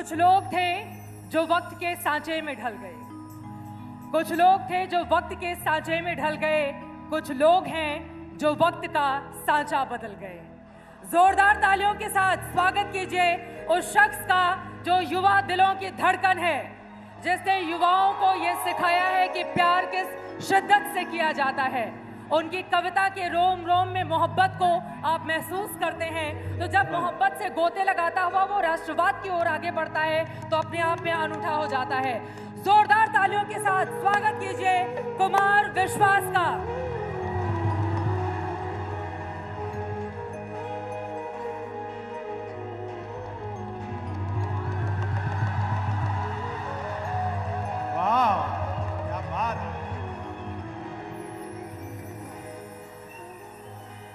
कुछ लोग थे जो वक्त के सांचे में ढल गए, कुछ लोग थे जो वक्त के सांचे में ढल गए, कुछ लोग हैं जो वक्त का सांचा बदल गए। जोरदार तालियों के साथ स्वागत कीजिए उस शख्स का जो युवा दिलों की धड़कन है, जिसने युवाओं को यह सिखाया है कि प्यार किस शिद्दत से किया जाता है। उनकी कविता के रोम रोम में मोहब्बत को आप महसूस करते हैं, तो जब मोहब्बत से गोते लगाता हुआ वो राष्ट्रवाद की ओर आगे बढ़ता है तो अपने आप में अनूठा हो जाता है। जोरदार तालियों के साथ स्वागत कीजिए कुमार विश्वास का।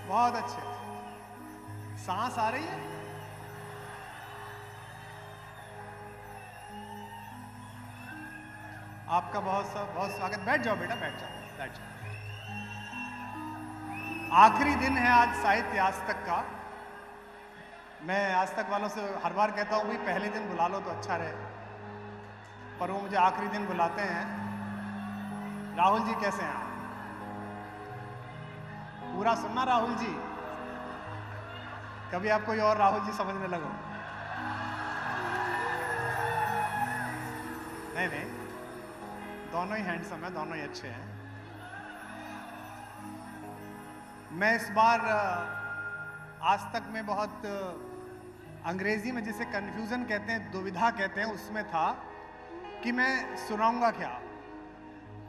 बहुत अच्छे, सांस आ रही है। आपका बहुत स्वागत। बैठ जाओ बेटा, बैठ जाओ। आखिरी दिन है आज साहित्य आज तक का। मैं आज तक वालों से हर बार कहता हूं भाई पहले दिन बुला लो तो अच्छा रहे, पर वो मुझे आखिरी दिन बुलाते हैं। राहुल जी कैसे हैं? पूरा सुनना राहुल जी, कभी आप कोई और राहुल जी समझने लगो। नहीं, दोनों ही हैंडसम है, दोनों ही अच्छे हैं। मैं इस बार आज तक में बहुत अंग्रेजी में जिसे कंफ्यूजन कहते हैं, दुविधा कहते हैं, उसमें था कि मैं सुनाऊंगा क्या।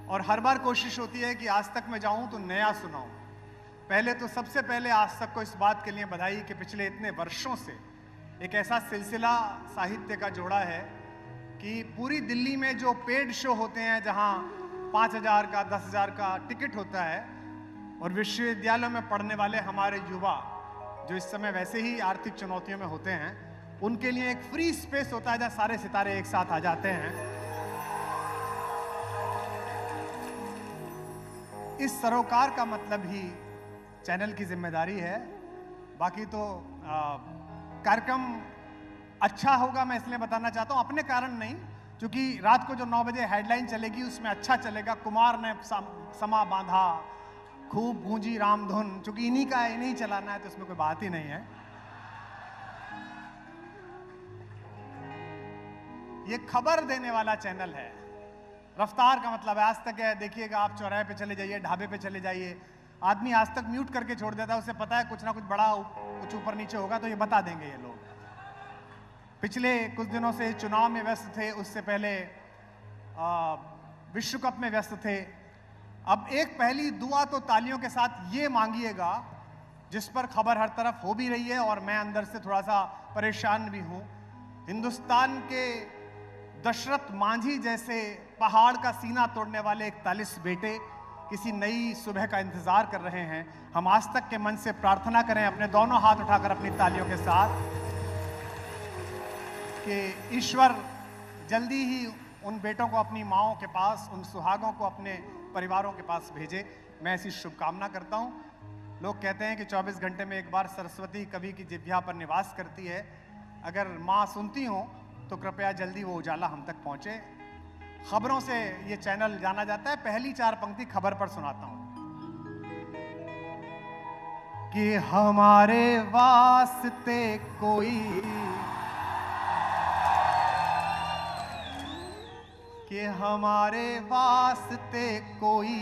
और हर बार कोशिश होती है कि आज तक मैं जाऊं तो नया सुनाऊं। पहले तो सबसे पहले आज तक को इस बात के लिए बधाई कि पिछले इतने वर्षों से एक ऐसा सिलसिला साहित्य का जोड़ा है कि पूरी दिल्ली में जो पेड शो होते हैं, जहां 5,000 का 10,000 का टिकट होता है, और विश्वविद्यालयों में पढ़ने वाले हमारे युवा जो इस समय वैसे ही आर्थिक चुनौतियों में होते हैं, उनके लिए एक फ्री स्पेस होता है जहां सारे सितारे एक साथ आ जाते हैं। इस सरोकार का मतलब ही चैनल की जिम्मेदारी है। बाकी तो कार्यक्रम अच्छा होगा, मैं इसलिए बताना चाहता हूं, अपने कारण नहीं, क्योंकि रात को जो 9 बजे हेडलाइन चलेगी उसमें अच्छा चलेगा। कुमार ने समा बांधा, खूब गूंजी रामधुन, क्योंकि इन्हीं का इन्हीं चलाना है, तो इसमें कोई बात ही नहीं है। ये खबर देने वाला चैनल है। रफ्तार का मतलब है आज तक है। देखिएगा, आप चौराहे पे चले जाइए, ढाबे पे चले जाइए, आदमी आज तक म्यूट करके छोड़ देता है। उसे पता है कुछ ना कुछ बड़ा कुछ ऊपर नीचे होगा तो ये बता देंगे ये लोग। पिछले कुछ दिनों से चुनाव में व्यस्त थे, उससे पहले विश्व कप में व्यस्त थे। अब एक पहली दुआ तो तालियों के साथ ये मांगिएगा, जिस पर खबर हर तरफ हो भी रही है और मैं अंदर से थोड़ा सा परेशान भी हूं। हिंदुस्तान के दशरथ मांझी जैसे पहाड़ का सीना तोड़ने वाले 41 बेटे किसी नई सुबह का इंतजार कर रहे हैं। हम आज तक के मन से प्रार्थना करें, अपने दोनों हाथ उठाकर अपनी तालियों के साथ, कि ईश्वर जल्दी ही उन बेटों को अपनी माँओं के पास, उन सुहागों को अपने परिवारों के पास भेजे। मैं ऐसी शुभकामना करता हूँ। लोग कहते हैं कि 24 घंटे में एक बार सरस्वती कवि की जिह्वा पर निवास करती है। अगर माँ सुनती हो तो कृपया जल्दी वो उजाला हम तक पहुँचे। खबरों से ये चैनल जाना जाता है। पहली 4 पंक्ति खबर पर सुनाता हूं कि हमारे वास्ते कोई, कि हमारे वास्ते कोई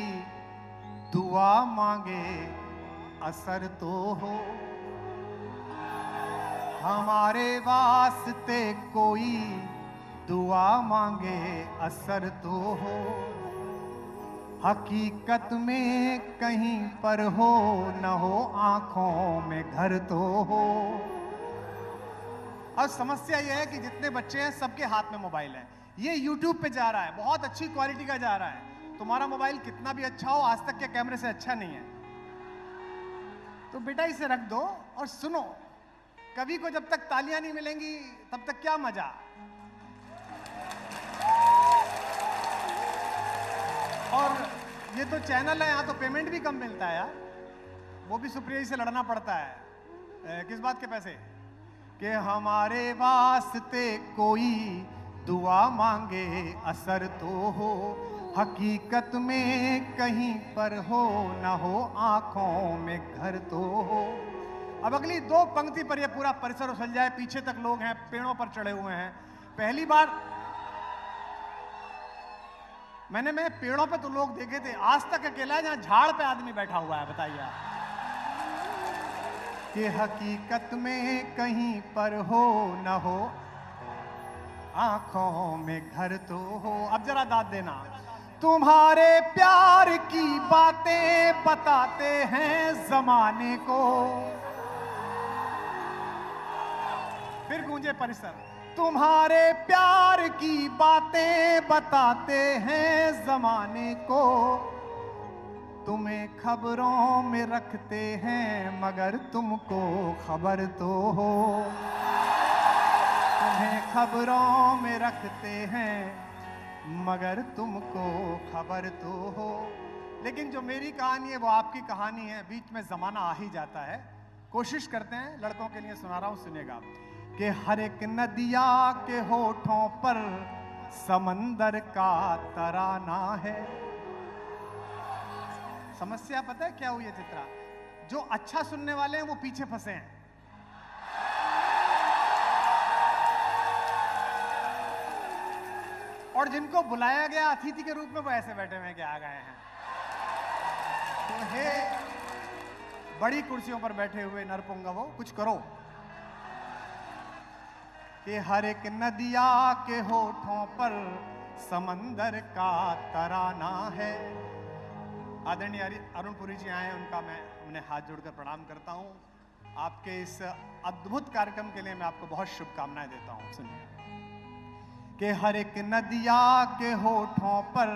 दुआ मांगे असर तो हो, हमारे वास्ते कोई दुआ मांगे असर तो हो, हकीकत में कहीं पर हो न हो, आंखों में घर तो हो। अब समस्या यह है कि जितने बच्चे हैं सबके हाथ में मोबाइल है। ये YouTube पे जा रहा है, बहुत अच्छी क्वालिटी का जा रहा है। तुम्हारा मोबाइल कितना भी अच्छा हो, आज तक के कैमरे से अच्छा नहीं है, तो बेटा इसे रख दो और सुनो। कवि को जब तक तालियां नहीं मिलेंगी तब तक क्या मजा। और ये तो चैनल है, यहाँ तो पेमेंट भी कम मिलता है यार। वो भी सुप्रिया जी से लड़ना पड़ता है। किस बात के पैसे? कि हमारे वास्ते कोई दुआ मांगे असर तो हो, हकीकत में कहीं पर हो ना हो, आंखों में घर तो हो। अब अगली दो पंक्ति पर यह पूरा परिसर उछल जाए, पीछे तक लोग हैं, पेड़ों पर चढ़े हुए हैं। पहली बार मैं पेड़ों पे तो लोग देखे थे, आज तक अकेला है जहां झाड़ पे आदमी बैठा हुआ है। बताइए आप कि हकीकत में कहीं पर हो न हो, आंखों में घर तो हो। अब जरा दाद देना। तुम्हारे प्यार की बातें बताते हैं जमाने को, फिर गूंजे परिसर। तुम्हारे प्यार की बातें बताते हैं जमाने को, तुम्हें खबरों में रखते हैं मगर तुमको खबर तो हो, तुम्हें खबरों में रखते हैं मगर तुमको खबर तो हो। लेकिन जो मेरी कहानी है वो आपकी कहानी है, बीच में जमाना आ ही जाता है। कोशिश करते हैं, लड़कों के लिए सुना रहा हूं, सुनिएगा। कि हर एक नदिया के होठों पर समंदर का तराना है। समस्या पता है क्या हुई है चित्रा? जो अच्छा सुनने वाले हैं वो पीछे फंसे हैं। और जिनको बुलाया गया अतिथि के रूप में वो ऐसे बैठे हुए कि आ गए हैं। तो हे बड़ी कुर्सियों पर बैठे हुए नरपुंगवो, कुछ करो। कि हर एक नदिया के होठों पर समंदर का तराना है। आदरणीय अरुणपुरी जी आए हैं, उनका मैं उन्हें हाथ जोड़कर प्रणाम करता हूं। आपके इस अद्भुत कार्यक्रम के लिए मैं आपको बहुत शुभकामनाएं देता हूं। सुनिए कि हर एक नदिया के होठों पर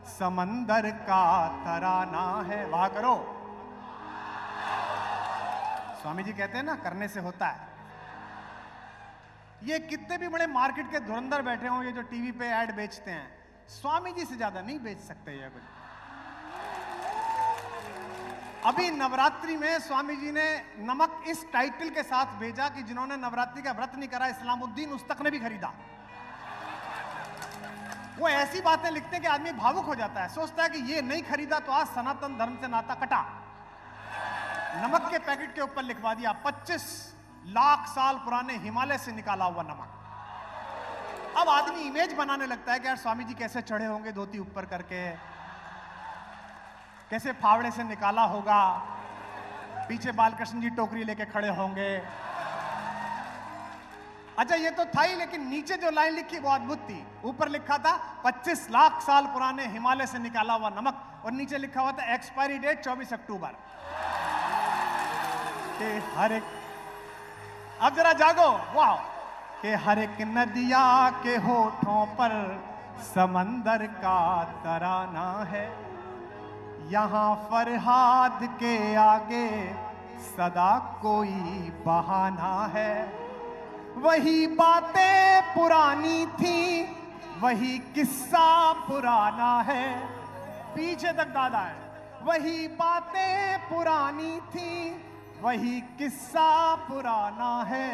समंदर का तराना है। वाह करो। स्वामी जी कहते हैं ना, करने से होता है। ये कितने भी बड़े मार्केट के धुरंधर बैठे हों, ये जो टीवी पे ऐड बेचते हैं, स्वामी जी से ज्यादा नहीं बेच सकते ये कुछ। अभी नवरात्रि में स्वामी जी ने नमक इस टाइटल के साथ भेजा कि जिन्होंने नवरात्रि का व्रत नहीं करा, इस्लामुद्दीन उस तक ने भी खरीदा। वो ऐसी बातें लिखते हैं कि आदमी भावुक हो जाता है, सोचता है कि ये नहीं खरीदा तो आज सनातन धर्म से नाता कटा। नमक के पैकेट के ऊपर लिखवा दिया 25 लाख साल पुराने हिमालय से निकाला हुआ नमक। अब आदमी इमेज बनाने लगता है कि यार स्वामी जी कैसे चढ़े होंगे धोती ऊपर करके, कैसे फावड़े से निकाला होगा, पीछे बालकृष्ण जी टोकरी लेके खड़े होंगे। अच्छा ये तो था ही, लेकिन नीचे जो लाइन लिखी वो अद्भुत थी। ऊपर लिखा था 25 लाख साल पुराने हिमालय से निकाला हुआ नमक, और नीचे लिखा हुआ था एक्सपायरी डेट 24 अक्टूबर। कि हर एक, अब जरा जागो, वाह। कि हर एक नदिया के होठों पर समंदर का तराना है, यहाँ फरहाद के आगे सदा कोई बहाना है। वही बातें पुरानी थी, वही किस्सा पुराना है। पीछे तक दादा है। वही बातें पुरानी थी, वही किस्सा पुराना है।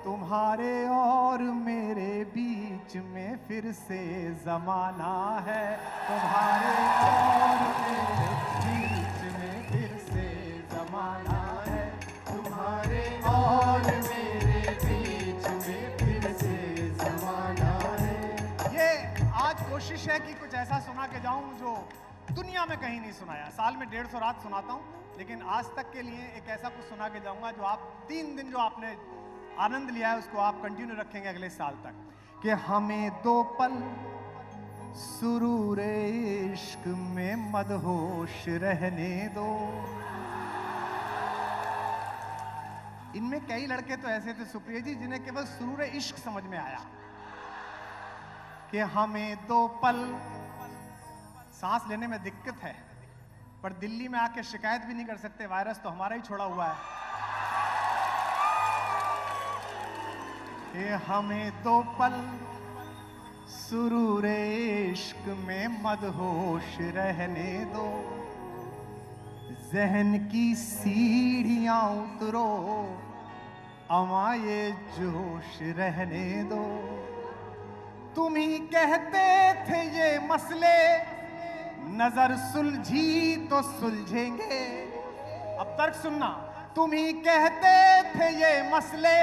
तुम्हारे और मेरे बीच में फिर से जमाना है। तुम्हारे और मेरे बीच में फिर से जमाना है। तुम्हारे और मेरे बीच में फिर से जमाना है। ये आज कोशिश है कि कुछ ऐसा सुना के जाऊं जो दुनिया में कहीं नहीं सुनाया। साल में 150 रात सुनाता हूं, लेकिन आज तक के लिए एक ऐसा कुछ सुना के जाऊंगा जो आप 3 दिन जो आपने आनंद लिया है उसको आप कंटिन्यू रखेंगे अगले साल तक। कि हमें 2 पल सुरूर इश्क में मदहोश रहने दो। इनमें कई लड़के तो ऐसे थे सुप्रिया जी जिन्हें केवल सुरूर इश्क समझ में आया। कि हमें 2 पल, सांस लेने में दिक्कत है पर दिल्ली में आके शिकायत भी नहीं कर सकते, वायरस तो हमारा ही छोड़ा हुआ है। कि हमें 2 पल सुरूर इश्क में मदहोश रहने दो। जहन की सीढ़ियां उतरो, अमा ये जोश रहने दो, तुम ही कहते थे ये मसले नजर सुलझी तो सुलझेंगे। अब तर्क सुनना, तुम ही कहते थे ये मसले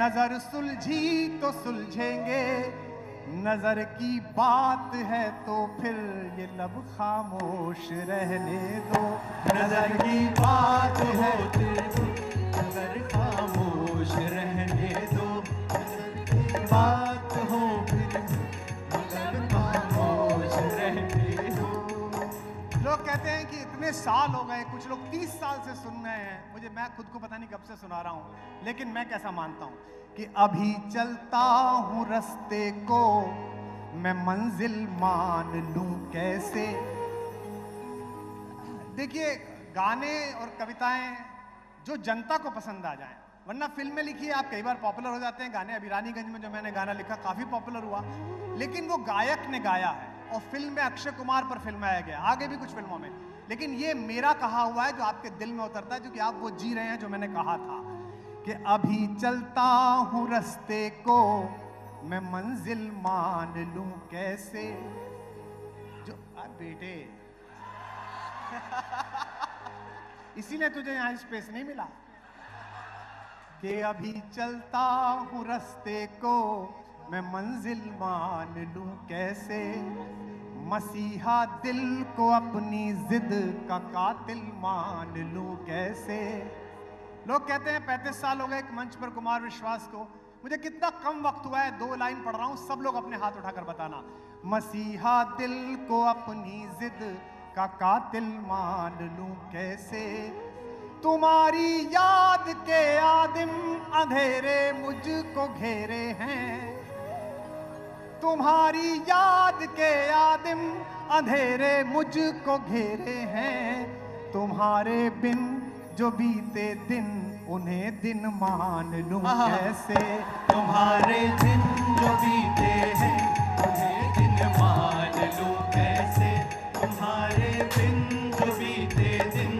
नजर सुलझी तो सुलझेंगे। नजर की बात है तो फिर ये लब खामोश रहने दो। नजर की बात है तो नजर खामोश रहने दो। नजर की बात हो फिर लब खामोश रहने दो। लोग कहते हैं कि इतने साल हो गए, कुछ लोग 30 साल से सुन रहे हैं मुझे, मैं खुद को पता नहीं कब से सुना रहा हूं, लेकिन मैं कैसा मानता हूं कि अभी चलता हूं रास्ते को मैं मंजिल मान लूं कैसे। देखिए, गाने और कविताएं जो जनता को पसंद आ जाएं, वरना फिल्में लिखिए आप, कई बार पॉपुलर हो जाते हैं गाने। अभी रानीगंज में जो मैंने गाना लिखा काफी पॉपुलर हुआ, लेकिन वो गायक ने गाया है और फिल्म में अक्षय कुमार पर फिल्माया गया, आगे भी कुछ फिल्मों में। लेकिन ये मेरा कहा हुआ है जो आपके दिल में उतरता है, जो कि आप वो जी रहे हैं जो मैंने कहा था कि अभी चलता हूं रास्ते को मैं मंजिल मान लूं कैसे। जो बेटे इसीलिए तुझे यहां स्पेस नहीं मिला कि अभी चलता हूं रास्ते को मैं मंजिल मान लूं कैसे। मसीहा दिल को अपनी जिद का कातिल मान लूं कैसे। लोग कहते हैं 35 साल हो गए एक मंच पर कुमार विश्वास को, मुझे कितना कम वक्त हुआ है, 2 लाइन पढ़ रहा हूं, सब लोग अपने हाथ उठाकर बताना। मसीहा दिल को अपनी जिद का कातिल मान लूं कैसे। तुम्हारी याद के आदिम अंधेरे मुझको घेरे हैं। तुम्हारी याद के आदिम अंधेरे मुझको घेरे हैं। तुम्हारे बिन जो बीते दिन उन्हें दिन मान लूं कैसे। तुम्हारे दिन जो बीते हैं उन्हें दिन मान लूं कैसे। तुम्हारे बिन जो बीते दिन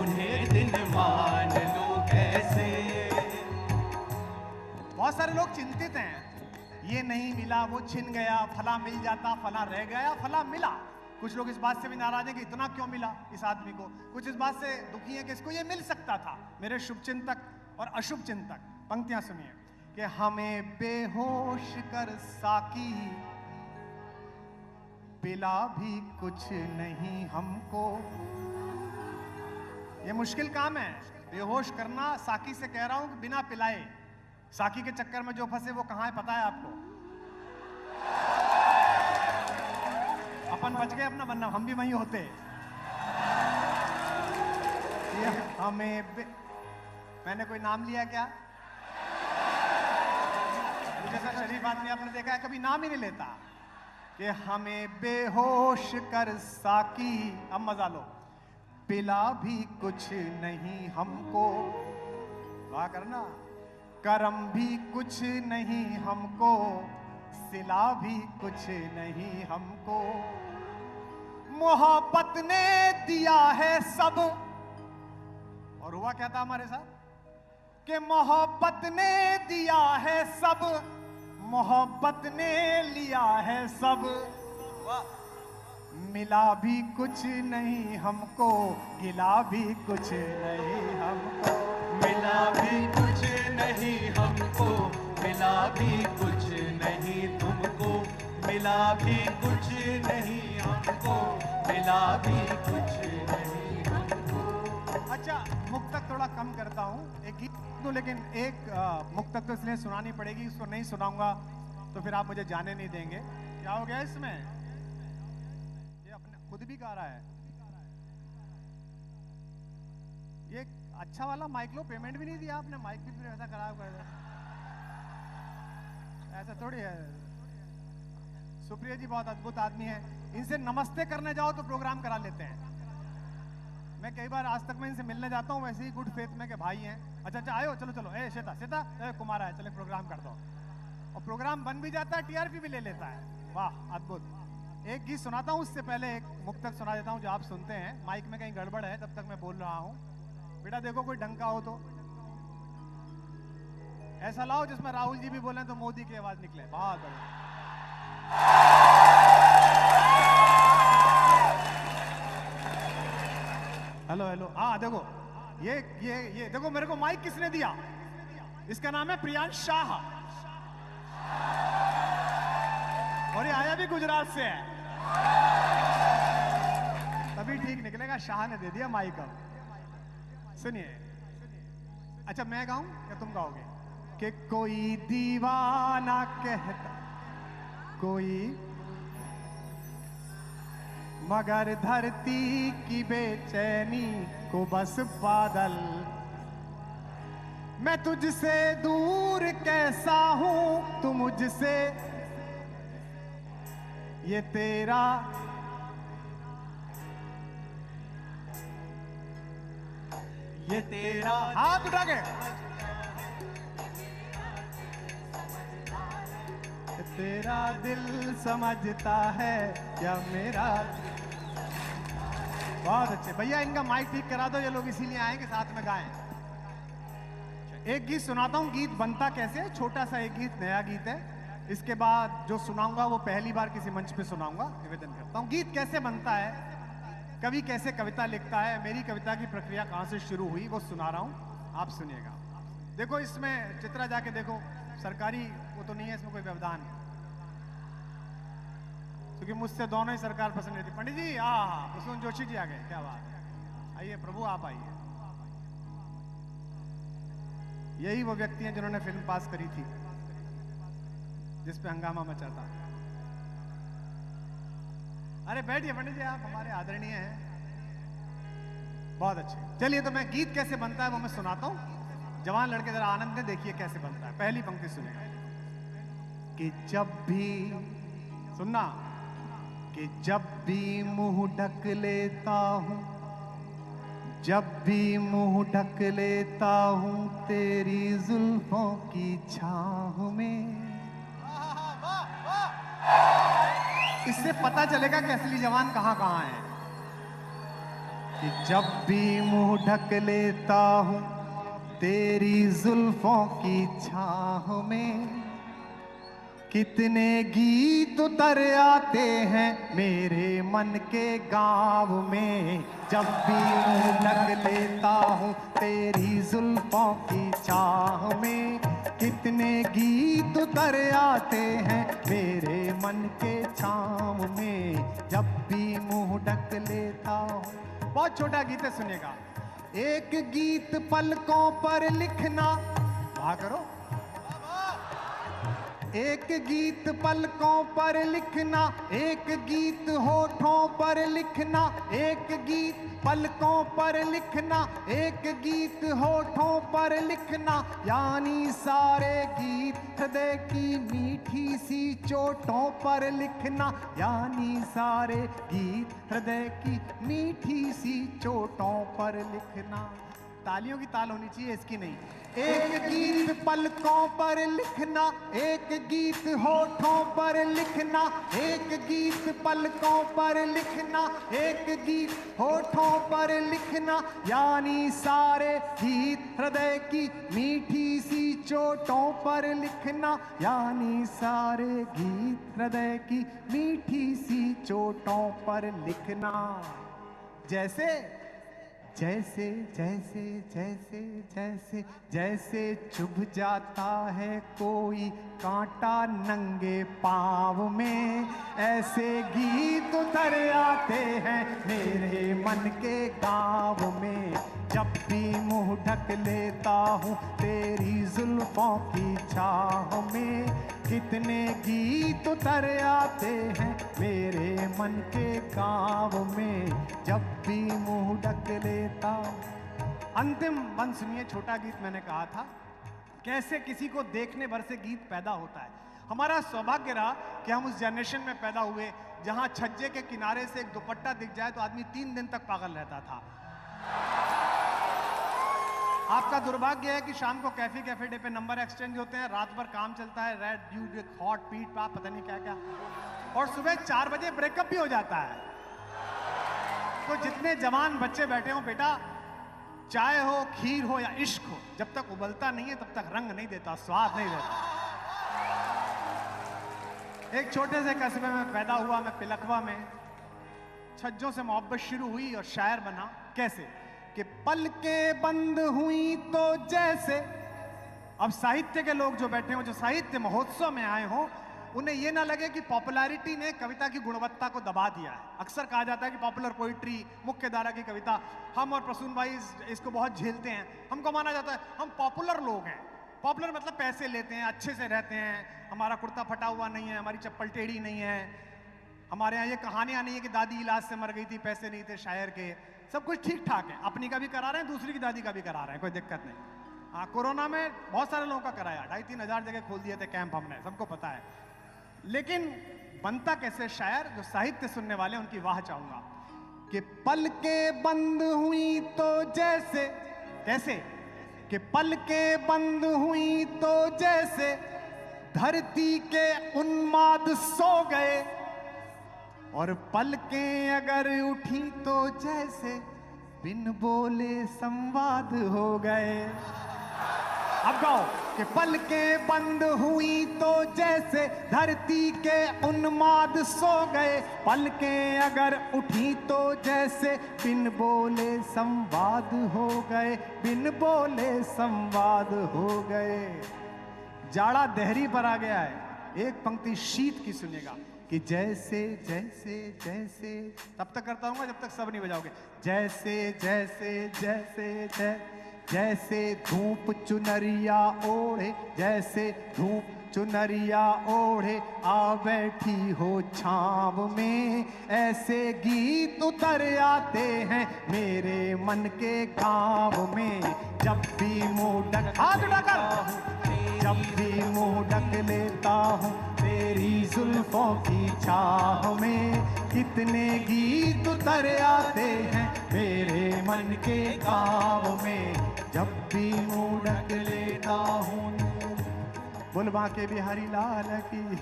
उन्हें दिन मान लूं कैसे। बहुत सारे लोग चिंतित हैं, ये नहीं मिला, वो छिन गया, फला मिल जाता, फला रह गया, फला मिला। कुछ लोग इस बात से भी नाराज हैं कि इतना क्यों मिला इस आदमी को। कुछ इस बात से दुखी हैं कि इसको ये मिल सकता था। मेरे शुभ चिंतक और अशुभ चिंतक, पंक्तियां सुनिए कि हमें बेहोश कर साकी पिला भी कुछ नहीं हमको। ये मुश्किल काम है बेहोश करना। साकी से कह रहा हूं कि बिना पिलाए। साकी के चक्कर में जो फंसे वो कहां है पता है आपको? अपन बच गए अपना, वरना हम भी वहीं होते। ये मैंने कोई नाम लिया क्या? मुझे सर शरीफ आदमी आपने देखा है कभी नाम ही नहीं लेता। कि हमें बेहोश कर साकी, अब मजा लो, पिला भी कुछ नहीं हमको। वाह करना। करम भी कुछ नहीं हमको, सिला भी कुछ नहीं हमको। मोहब्बत ने दिया है सब। और हुआ क्या था हमारे साथ कि मोहब्बत ने दिया है सब, मोहब्बत ने लिया है सब। मिला भी कुछ नहीं हमको, गिला भी कुछ नहीं हमको। मिला भी कुछ नहीं हमको, मिला भी कुछ नहीं तुमको। मिला भी कुछ नहीं हमको, मिला भी कुछ नहीं हमको। अच्छा, मुक्तक थोड़ा कम करता हूँ, एक गीत दूं, लेकिन एक मुक्तक तो इसलिए सुनानी पड़ेगी, इसको नहीं सुनाऊंगा तो फिर आप मुझे जाने नहीं देंगे। क्या हो गया इसमें? ये अपने खुद भी गा रहा है। ये अच्छा वाला माइक लो, पेमेंट भी नहीं दिया आपने, माइक भी फिर ऐसा खराब कर दिया। ऐसा थोड़ी है। सुप्रिया जी बहुत अद्भुत आदमी है, इनसे नमस्ते करने जाओ तो प्रोग्राम करा लेते हैं। मैं कई बार आज तक मैं इनसे मिलने जाता हूँ वैसे ही गुड फेथ में कि भाई हैं। अच्छा आयो, चलो चलो, ए श्वेता श्वेता, कुमार आया, चले प्रोग्राम कर दो। और प्रोग्राम बन भी जाता है, टीआरपी भी ले लेता है। वाह अद्भुत। एक गीत सुनाता हूँ, उससे पहले एक मुक्तक सुना देता हूँ जो आप सुनते हैं। माइक में कहीं गड़बड़ है, तब तक मैं बोल रहा हूँ। बेटा देखो कोई ढंग का हो तो। ऐसा लाओ जिसमें राहुल जी भी बोले तो मोदी की आवाज निकले। बहुत बढ़िया। Hello hello. हाँ देखो, ये देखो, मेरे को माइक किसने दिया? इसका नाम है प्रियांश शाह और ये आया भी गुजरात से है, तभी ठीक निकलेगा। शाह ने दे दिया माइक। अब सुनिए। अच्छा मैं गाऊं या तुम गाओगे? कि कोई दीवाना कहता कोई, मगर धरती की बेचैनी को बस बादल। मैं तुझसे दूर कैसा हूं, तू मुझसे, ये तेरा हाथ उठा के, तेरा दिल समझता है क्या मेरा। बहुत अच्छे भैया, इनका माइक ठीक करा दो, ये लोग इसीलिए आए कि साथ में गाएं। एक गीत सुनाता हूं। गीत बनता कैसे है, छोटा सा एक गीत, नया गीत है। इसके बाद जो सुनाऊंगा वो पहली बार किसी मंच पे सुनाऊंगा। निवेदन करता हूं, गीत कैसे बनता है, कवि कैसे कविता लिखता है, मेरी कविता की प्रक्रिया कहां से शुरू हुई, वो सुना रहा हूं, आप सुनिएगा। देखो इसमें चित्रा जाके देखो, सरकारी वो तो नहीं है, इसमें कोई व्यवधान, क्योंकि मुझसे दोनों ही सरकार पसंद नहीं थी। पंडित जी, हाँ, प्रसून जोशी जी आ गए, क्या बात है। आइए प्रभु, आप आइए। यही वो व्यक्ति हैं जिन्होंने फिल्म पास करी थी जिस पे हंगामा मचा था। अरे बैठिए पंडित जी, आप हमारे आदरणीय हैं। बहुत अच्छे। चलिए, तो मैं गीत कैसे बनता है वो मैं सुनाता हूं। जवान लड़के जरा आनंद में देखिए कैसे बनता है। पहली पंक्ति सुनेगा कि जब भी, सुनना, कि जब भी मुंह ढक लेता हूं, जब भी मुंह ढक लेता हूं तेरी जुल्फों की छांव में। इससे पता चलेगा कि असली जवान कहां कहां है। कि जब भी मुंह ढक लेता हूं तेरी जुल्फों की छांव में, कितने गीत उतर आते हैं मेरे मन के गाँव में। जब भी मुंह ढक लेता हूँ तेरी जुल्फों की छाह में, कितने गीत उतर आते हैं मेरे मन के छाँव में। जब भी मुंह ढक लेता हूँ। बहुत छोटा गीत है, सुनिएगा। एक गीत पलकों पर लिखना, वहाँ करो। एक गीत पलकों पर लिखना, एक गीत होठों पर लिखना, एक गीत पलकों पर लिखना, एक गीत होठों पर लिखना, यानी सारे गीत हृदय की मीठी सी चोटों पर लिखना, यानी सारे गीत हृदय की मीठी सी चोटों पर लिखना। तालियों की ताल होनी चाहिए, इसकी नहीं। एक गीत पलकों पर लिखना, एक गीत होठों पर लिखना, एक गीत पलकों पर लिखना, एक गीत होठों पर लिखना, यानी सारे गीत हृदय की मीठी सी चोटों पर लिखना, यानी सारे गीत हृदय की मीठी सी चोटों पर लिखना। जैसे जैसे जैसे जैसे जैसे जैसे चुभ जाता है कोई कांटा नंगे पाँव में, ऐसे गीत उतर आते हैं मेरे मन के गाँव में। जब भी मुंह ढक लेता हूँ तेरी जुल्फों की छाह में, कितने गीत उतर आते हैं मेरे मन के गाँव में। जब भी मुंह ढक लेता हूँ। अंतिम बंद सुनिए, छोटा गीत। मैंने कहा था कैसे किसी को देखने भर से गीत पैदा होता है। हमारा सौभाग्य रहा कि हम उस जनरेशन में पैदा हुए जहां छज्जे के किनारे से एक दुपट्टा दिख जाए तो आदमी 3 दिन तक पागल रहता था। आपका दुर्भाग्य है कि शाम को कैफे डे पे नंबर एक्सचेंज होते हैं, रात भर काम चलता है, रेड ड्यू हॉट पीट पाप पता नहीं क्या क्या, और सुबह 4 बजे ब्रेकअप भी हो जाता है। तो जितने जवान बच्चे बैठे हो बेटा, चाय हो, खीर हो या इश्क हो, जब तक उबलता नहीं है तब तक रंग नहीं देता, स्वाद नहीं देता। एक छोटे से कस्बे में पैदा हुआ मैं, पिलखवा में। छज्जों से मोहब्बत शुरू हुई और शायर बना। कैसे कि पलकें बंद हुई तो जैसे, अब साहित्य के लोग जो बैठे हो, जो साहित्य महोत्सव में आए हो, उन्हें यह ना लगे कि पॉपुलैरिटी ने कविता की गुणवत्ता को दबा दिया है। अक्सर कहा जाता है कि पॉपुलर पोइट्री, मुख्य धारा की कविता, हम और प्रसून भाई इसको बहुत झेलते हैं। हमको माना जाता है हम पॉपुलर लोग हैं। पॉपुलर मतलब पैसे लेते हैं, अच्छे से रहते हैं, हमारा कुर्ता फटा हुआ नहीं है, हमारी चप्पल टेढ़ी नहीं है, हमारे यहाँ ये कहानियां नहीं है कि दादी इलाज से मर गई थी, पैसे नहीं थे शायर के। सब कुछ ठीक ठाक है, अपनी का भी करा रहे हैं, दूसरी की दादी का भी करा रहे हैं, कोई दिक्कत नहीं। हाँ, कोरोना में बहुत सारे लोगों का कराया, 2,500-3 हज़ार जगह खोल दिए थे कैंप हमने, सबको पता है। लेकिन बनता कैसे शायर? जो साहित्य सुनने वाले उनकी वाह चाहूंगा कि पलकें बंद हुई तो जैसे, कैसे कि पलकें बंद हुई तो जैसे धरती के उन्माद सो गए, और पलकें अगर उठी तो जैसे बिन बोले संवाद हो गए। अब गाओ कि पलकें बंद हुई तो जैसे धरती के उन्माद सो गए, पलकें अगर उठी तो जैसे बिन बोले संवाद हो गए, बिन बोले संवाद हो गए। जाड़ा दहरी पर आ गया है, एक पंक्ति शीत की सुनेगा कि जैसे जैसे जैसे, तब तक करता हूँ जब तक सब नहीं बजाओगे। जैसे जैसे जैसे जैसे जैसे धूप चुनरिया ओढ़े, जैसे धूप चुनरिया ओढ़े आ बैठी हो छाव में, ऐसे गीत उतर आते हैं मेरे मन के गाँव में। जब भी मुंह ढक, हाथ उठाकर, जब भी मुंह ढक लेता हूँ तेरी जुल्फों की छाव में, कितने गीत उतर आते हैं मेरे मन के गाँव में। जब भी मुंह ढक लेता हूँ, बोल बांके बिहारी लाल की।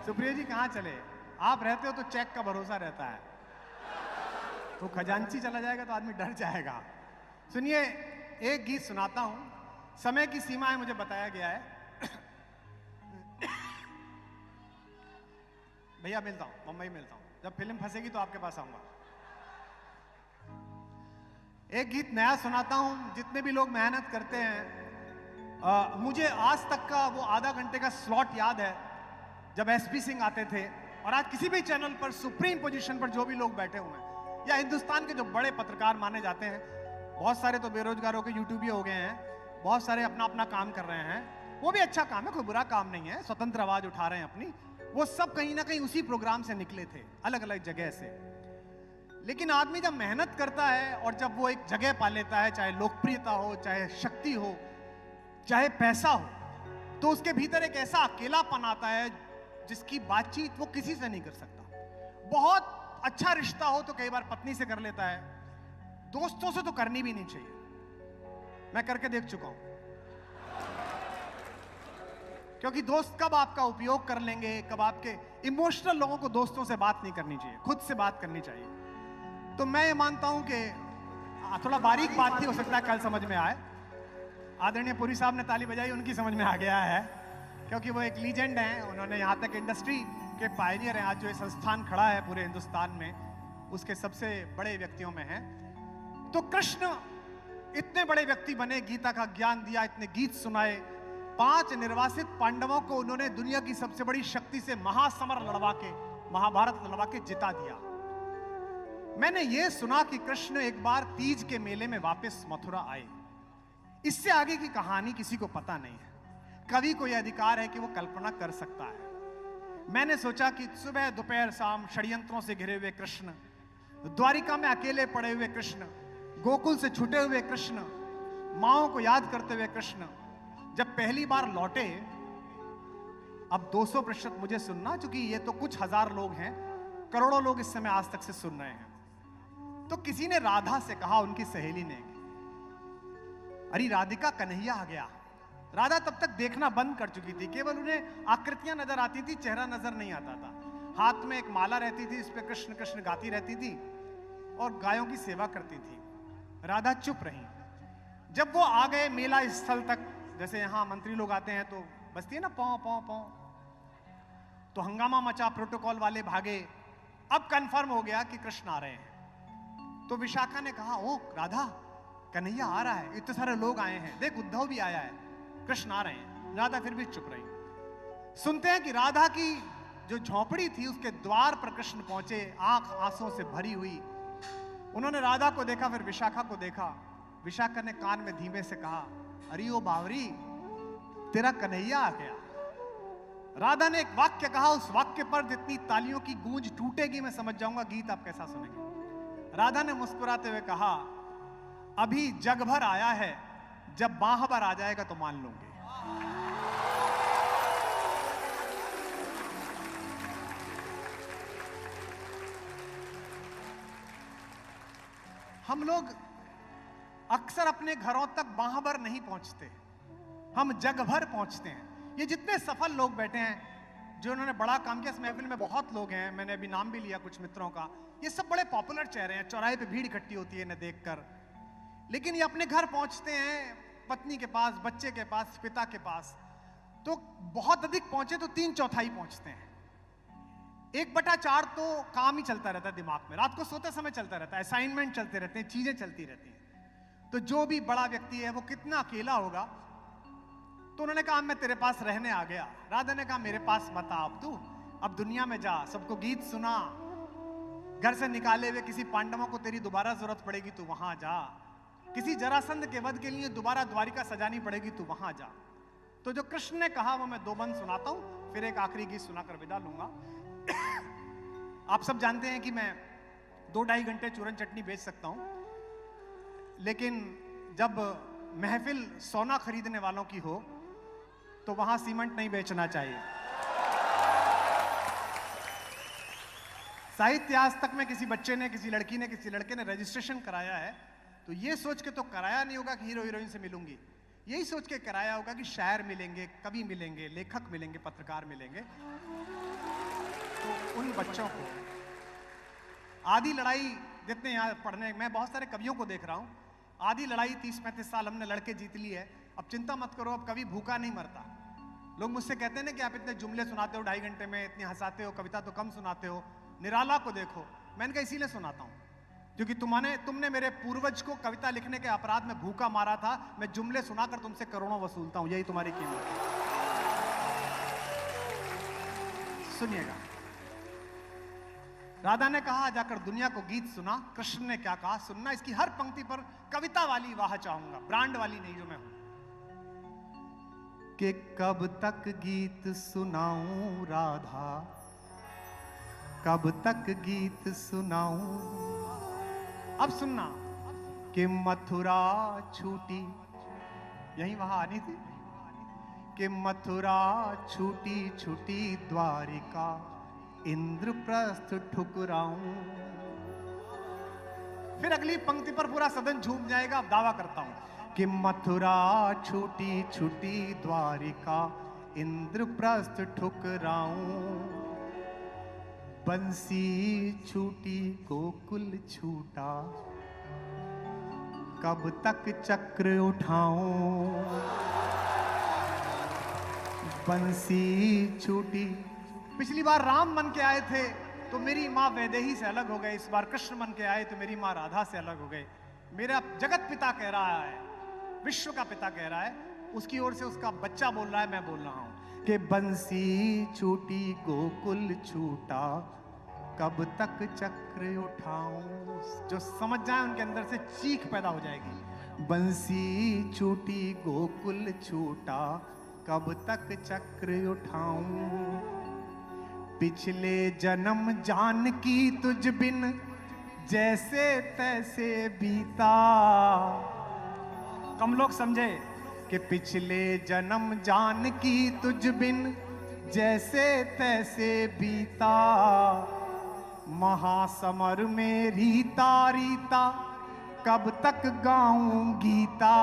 सुप्रिया जी कहाँ चले? आप रहते हो तो चेक का भरोसा रहता है, तो खजांची चला जाएगा तो आदमी डर जाएगा। सुनिए, एक गीत सुनाता हूं, समय की सीमाएं मुझे बताया गया है। भैया मिलता हूं, मुंबई मिलता हूं, जब फिल्म फंसेगी तो आपके पास आऊंगा। एक गीत नया सुनाता हूं। जितने भी लोग मेहनत करते हैं, मुझे आज तक का वो आधा घंटे का स्लॉट याद है जब एसपी सिंह आते थे, और आज किसी भी चैनल पर सुप्रीम पोजीशन पर जो भी लोग बैठे हुए हैं, या हिंदुस्तान के जो बड़े पत्रकार माने जाते हैं, बहुत सारे तो बेरोजगार होकर यूट्यूबी हो गए हैं, बहुत सारे अपना अपना काम कर रहे हैं, वो भी अच्छा काम है, कोई बुरा काम नहीं है, स्वतंत्र आवाज उठा रहे हैं अपनी। वो सब कहीं ना कहीं उसी प्रोग्राम से निकले थे, अलग अलग जगह से। लेकिन आदमी जब मेहनत करता है और जब वो एक जगह पा लेता है, चाहे लोकप्रियता हो, चाहे शक्ति हो, चाहे पैसा हो, तो उसके भीतर एक ऐसा अकेलापन आता है जिसकी बातचीत वो किसी से नहीं कर सकता। बहुत अच्छा रिश्ता हो तो कई बार पत्नी से कर लेता है, दोस्तों से तो करनी भी नहीं चाहिए। मैं करके देख चुका हूं, क्योंकि दोस्त कब आपका उपयोग कर लेंगे, कब आपके इमोशनल लोगों को दोस्तों से बात नहीं करनी चाहिए, खुद से बात करनी चाहिए। तो मैं ये मानता हूं कि थोड़ा बारीक बात थी, हो सकता है कल समझ में आए। आदरणीय पुरी साहब ने ताली बजाई, उनकी समझ में आ गया है, क्योंकि वो एक लीजेंड हैं। उन्होंने यहाँ तक इंडस्ट्री के पायनियर हैं। आज जो ये संस्थान खड़ा है पूरे हिंदुस्तान में, उसके सबसे बड़े व्यक्तियों में हैं। तो कृष्ण इतने बड़े व्यक्ति बने, गीता का ज्ञान दिया, इतने गीत सुनाए, 5 निर्वासित पांडवों को उन्होंने दुनिया की सबसे बड़ी शक्ति से महासमर लड़वा के, महाभारत लड़वा के जिता दिया। मैंने ये सुना कि कृष्ण एक बार तीज के मेले में वापस मथुरा आए। इससे आगे की कहानी किसी को पता नहीं है। कवि को यह अधिकार है कि वो कल्पना कर सकता है। मैंने सोचा कि सुबह दोपहर शाम षड्यंत्रों से घिरे हुए कृष्ण, द्वारिका में अकेले पड़े हुए कृष्ण, गोकुल से छूटे हुए कृष्ण, माओ को याद करते हुए कृष्ण जब पहली बार लौटे, अब 200% मुझे सुनना, क्योंकि ये तो कुछ हजार लोग हैं, करोड़ों लोग इस समय आज तक से सुन रहे हैं। तो किसी ने राधा से कहा, उनकी सहेली ने, अरे राधिका कन्हैया आ गया। राधा तब तक देखना बंद कर चुकी थी, केवल उन्हें आकृतियां नजर आती थी, चेहरा नजर नहीं आता था। हाथ में एक माला रहती थी, इस पे कृष्ण कृष्ण गाती रहती थी और गायों की सेवा करती थी। राधा चुप रही। जब वो आ गए मेला स्थल तक, जैसे यहां मंत्री लोग आते हैं तो बजती है ना पौ पौ पौ, तो हंगामा मचा, प्रोटोकॉल वाले भागे। अब कंफर्म हो गया कि कृष्ण आ रहे हैं। तो विशाखा ने कहा, ओ राधा, कन्हैया आ रहा है, इतने सारे लोग आए हैं, देख उद्धव भी आया है, कृष्ण आ रहे हैं। राधा फिर भी चुप रही। सुनते हैं कि राधा की जो झोपड़ी थी उसके द्वार पर कृष्ण पहुंचे, आंख आंसुओं से भरी हुई। उन्होंने राधा को देखा, फिर विशाखा को देखा। विशाखा ने कान में धीमे से कहा, अरे ओ बावरी, तेरा कन्हैया आ गया। राधा ने एक वाक्य कहा, उस वाक्य पर जितनी तालियों की गूंज टूटेगी मैं समझ जाऊंगा गीत आप कैसा सुनेंगे। राधा ने मुस्कुराते हुए कहा, अभी जग भर आया है, जब बाह भर आ जाएगा तो मान लूंगे। हम लोग अक्सर अपने घरों तक बाह भर नहीं पहुंचते, हम जग भर पहुंचते हैं। ये जितने सफल लोग बैठे हैं, जो उन्होंने बड़ा काम किया, इस महफिल में बहुत लोग हैं, मैंने अभी नाम भी लिया कुछ मित्रों का, ये सब बड़े पॉपुलर चेहरे हैं, चौराहे पे भीड़ इकट्ठी होती है इन्हें देखकर। लेकिन ये अपने घर पहुंचते हैं, पत्नी के पास, बच्चे के पास, पिता के पास, तो बहुत अधिक पहुंचे तो 3/4 पहुंचते हैं। 1/4 तो काम ही चलता रहता है दिमाग में, रात को सोते समय चलता रहता है, असाइनमेंट चलते रहते हैं, चीजें चलती रहती हैं। तो जो भी बड़ा व्यक्ति है वो कितना अकेला होगा। तो उन्होंने कहा, मैं तेरे पास रहने आ गया। राधा ने कहा, मेरे पास मत आ अब तू, अब दुनिया में जा, सबको गीत सुना, घर से निकाले हुए किसी पांडवों को तेरी दोबारा जरूरत पड़ेगी तू वहां जा, किसी जरासंध के वध के लिए दोबारा द्वारिका सजानी पड़ेगी तू वहां जा। तो जो कृष्ण ने कहा वो मैं 2 बंद सुनाता हूं, फिर एक आखिरी गीत सुनाकर विदा लूंगा। आप सब जानते हैं कि मैं 2-2.5 घंटे चूरन चटनी बेच सकता हूं, लेकिन जब महफिल सोना खरीदने वालों की हो तो वहां सीमेंट नहीं बेचना चाहिए। साहित्य आज तक में किसी बच्चे ने, किसी लड़की ने, किसी लड़के ने रजिस्ट्रेशन कराया है तो ये सोच के तो कराया नहीं होगा कि हीरो हीरोइन से मिलूंगी, यही सोच के कराया होगा कि शायर मिलेंगे, कवि मिलेंगे, लेखक मिलेंगे, पत्रकार मिलेंगे। तो उन बच्चों को आधी लड़ाई, जितने यहाँ पढ़ने, मैं बहुत सारे कवियों को देख रहा हूँ, आधी लड़ाई 30-35 साल हमने लड़के जीत ली है, अब चिंता मत करो, अब कभी भूखा नहीं मरता। लोग मुझसे कहते हैं ना कि आप इतने जुमले सुनाते हो 2.5 घंटे में, इतने हंसाते हो, कविता तो कम सुनाते हो, निराला को देखो। मैंने कहा इसीलिए सुनाता हूँ क्योंकि तुमने मेरे पूर्वज को कविता लिखने के अपराध में भूखा मारा था, मैं जुमले सुनाकर तुमसे करोड़ों वसूलता हूं, यही तुम्हारी कीमत है। सुनिएगा, राधा ने कहा, जाकर दुनिया को गीत सुना। कृष्ण ने क्या कहा सुनना, इसकी हर पंक्ति पर कविता वाली वाह चाहूंगा, ब्रांड वाली नहीं जो मैं हूं। कि कब तक गीत सुनाऊं राधा, कब तक गीत सुनाऊं। अब सुनना कि मथुरा छूटी, यही वहां आनी थी, कि मथुरा छूटी छूटी द्वारिका, इंद्रप्रस्थ ठुकराऊं। फिर अगली पंक्ति पर पूरा सदन झूम जाएगा। अब दावा करता हूं कि मथुरा छूटी छूटी द्वारिका, इंद्रप्रस्थ ठुकराऊं। बंसी छूटी गोकुल छूटा, कब तक चक्र उठाऊं। बंसी छूटी। पिछली बार राम बन के आए थे तो मेरी माँ वैदेही से अलग हो गए, इस बार कृष्ण बन के आए तो मेरी माँ राधा से अलग हो गए। मेरा जगत पिता कह रहा है, विश्व का पिता कह रहा है, उसकी ओर से उसका बच्चा बोल रहा है, मैं बोल रहा हूं कि बंसी छूटी गोकुल छूटा, कब तक चक्र उठाऊं। जो समझ जाए उनके अंदर से चीख पैदा हो जाएगी। बंसी छूटी गोकुल छूटा, कब तक चक्र उठाऊं। पिछले जन्म जानकी तुझ बिन जैसे तैसे बीता। कम लोग समझे कि पिछले जन्म जानकी तुझ बिन जैसे तैसे बीता। महासमर में रीता रीता, कब तक गाऊं गीता।